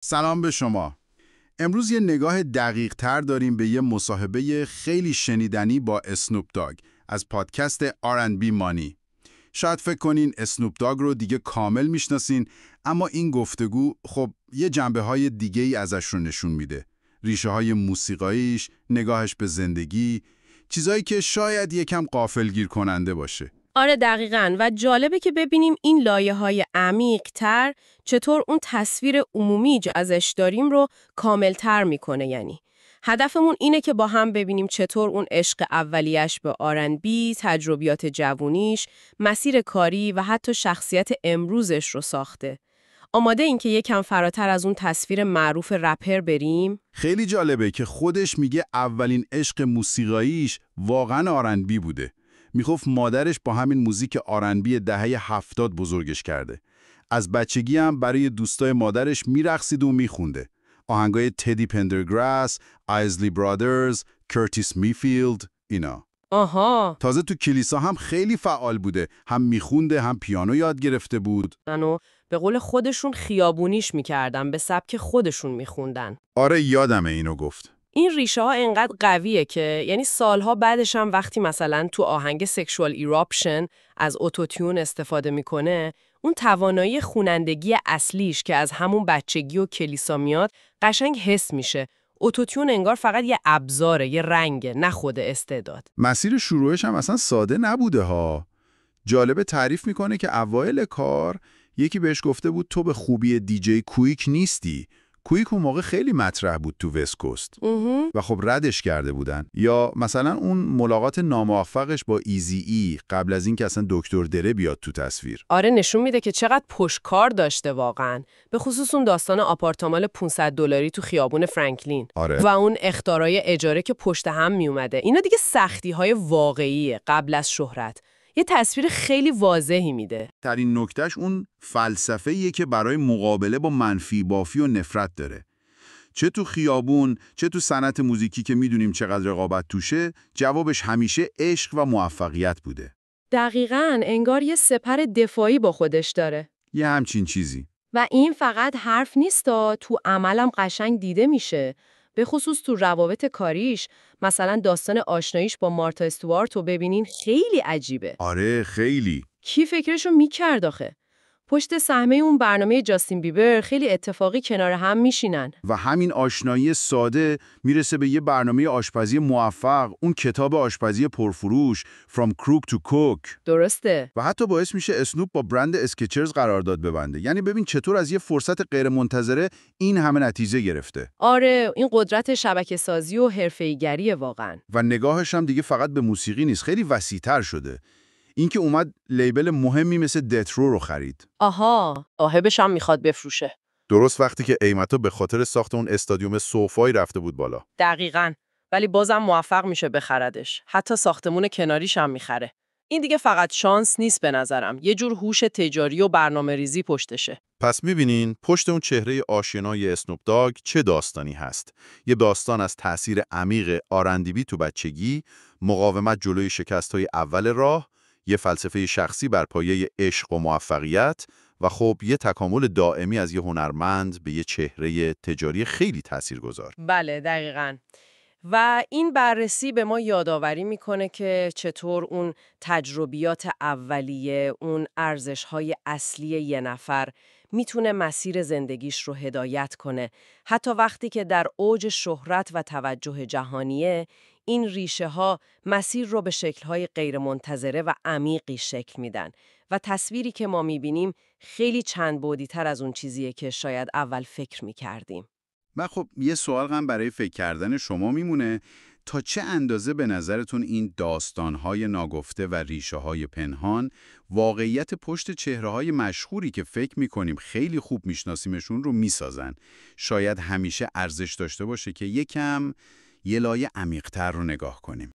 سلام به شما. امروز یه نگاه دقیق تر داریم به یه مصاحبه خیلی شنیدنی با اسنوپ داگ از پادکست R&B مانی. شاید فکر کنین اسنوپ داگ رو دیگه کامل میشناسین، اما این گفتگو خب یه جنبه‌های دیگه‌ای ازش رو نشون میده. ریشه‌های موسیقاییش، نگاهش به زندگی، چیزایی که شاید یکم غافلگیر کننده باشه. آره دقیقاً، و جالبه که ببینیم این لایه‌های عمیق‌تر چطور اون تصویر عمومی که ازش داریم رو کاملتر میکنه. یعنی هدفمون اینه که با هم ببینیم چطور اون عشق اولیش به R&B، تجربیات جوونیش، مسیر کاری و حتی شخصیت امروزش رو ساخته. آماده این که یکم فراتر از اون تصویر معروف رپر بریم؟ خیلی جالبه که خودش میگه اولین عشق موسیقاییش واقعا R&B بوده. میگفت مادرش با همین موزیک R&B دهه 70 بزرگش کرده. از بچگی هم برای دوستای مادرش میرقصید و میخونده. آهنگای تدی پندرگراس، آیزلی برادرز، کرتیس میفیلد، اینا. آها. تازه تو کلیسا هم خیلی فعال بوده. هم میخونده، هم پیانو یاد گرفته بود. منو به قول خودشون خیابونیش میکردن، به سبک خودشون میخوندن. آره یادمه اینو گفت. این ریشه ها انقدر قویه که یعنی سالها بعدش هم وقتی مثلا تو آهنگ سکشوال ایراپشن از اوتوتیون استفاده میکنه، اون توانایی خوانندگی اصلیش که از همون بچگی و کلیسا میاد قشنگ حس میشه. اوتوتیون انگار فقط یه ابزاره، یه رنگه، نه خود استعداد. مسیر شروعش هم اصلا ساده نبوده ها. جالبه تعریف میکنه که اوایل کار یکی بهش گفته بود تو به خوبی دیجی کویک نیستی. کویک اون موقع خیلی مطرح بود تو وست کوست و خب ردش کرده بودن. یا مثلا اون ملاقات ناموفقش با ایزی ای قبل از این که اصلا دکتر دره بیاد تو تصویر. آره نشون میده که چقدر پشتکار داشته واقعا. به خصوص اون داستان آپارتمان $500 تو خیابون فرانکلین. آره. و اون اخطارای اجاره که پشت هم میومده. اینا دیگه سختی‌های واقعیه قبل از شهرت. یه تصویر خیلی واضحی میده. ترین نکتهش اون فلسفه‌ایه که برای مقابله با منفی بافی و نفرت داره. چه تو خیابون، چه تو صنعت موزیکی که میدونیم چقدر رقابت توشه، جوابش همیشه عشق و موفقیت بوده. دقیقاً، انگار یه سپر دفاعی با خودش داره. یه همچین چیزی. و این فقط حرف نیستا، تو عملم قشنگ دیده میشه. به خصوص تو روابط کاریش، مثلا داستان آشناییش با مارتا استوارت رو ببینین، خیلی عجیبه. آره خیلی. کی فکرشو میکرد آخه؟ پشت صحنه اون برنامه جاستین بیبر خیلی اتفاقی کنار هم میشینن. و همین آشنایی ساده میرسه به یه برنامه آشپزی موفق، اون کتاب آشپزی پرفروش From Crook to Cook. درسته. و حتی باعث میشه اسنوپ با برند اسکچرز قرارداد ببنده. یعنی ببین چطور از یه فرصت غیرمنتظره این همه نتیجه گرفته. آره، این قدرت شبکه‌سازی و حرفه‌ای‌گریه واقعا. و نگاهش هم دیگه فقط به موسیقی نیست، خیلی وسیع‌تر شده. اینکه اومد لیبل مهمی مثل دترو رو خرید. آها، صاحبش هم میخواد بفروشه. درست وقتی که قیمتا به خاطر ساخت اون استادیوم سوفای رفته بود بالا. دقیقاً. ولی بازم موفق میشه بخردش. حتی ساختمون کناریش هم میخره. این دیگه فقط شانس نیست به نظرم. یه جور هوش تجاری و برنامه‌ریزی پشتشه. پس می‌بینین پشت اون چهره آشنای اسنوپ داگ چه داستانی هست. یه داستان از تأثیر عمیق R&B تو بچگی، مقاومت جلوی شکست‌های اول راه، یه فلسفه شخصی بر پایه عشق و موفقیت و خب یه تکامل دائمی از یه هنرمند به یه چهره تجاری خیلی تاثیرگذار. بله دقیقاً. و این بررسی به ما یادآوری میکنه که چطور اون تجربیات اولیه، اون ارزش‌های اصلی یه نفر میتونه مسیر زندگیش رو هدایت کنه. حتی وقتی که در اوج شهرت و توجه جهانیه، این ریشه ها مسیر رو به شکل‌های غیرمنتظره و عمیقی شکل میدن. و تصویری که ما میبینیم خیلی چند بعدی تر از اون چیزیه که شاید اول فکر میکردیم. و خب یه سوال هم برای فکر کردن شما میمونه، تا چه اندازه به نظرتون این داستان‌های ناگفته و ریشه‌های پنهان واقعیت پشت چهره‌های مشهوری که فکر می‌کنیم خیلی خوب میشناسیمشون رو میسازن؟ شاید همیشه ارزش داشته باشه که یه لایه عمیق‌تر رو نگاه کنیم.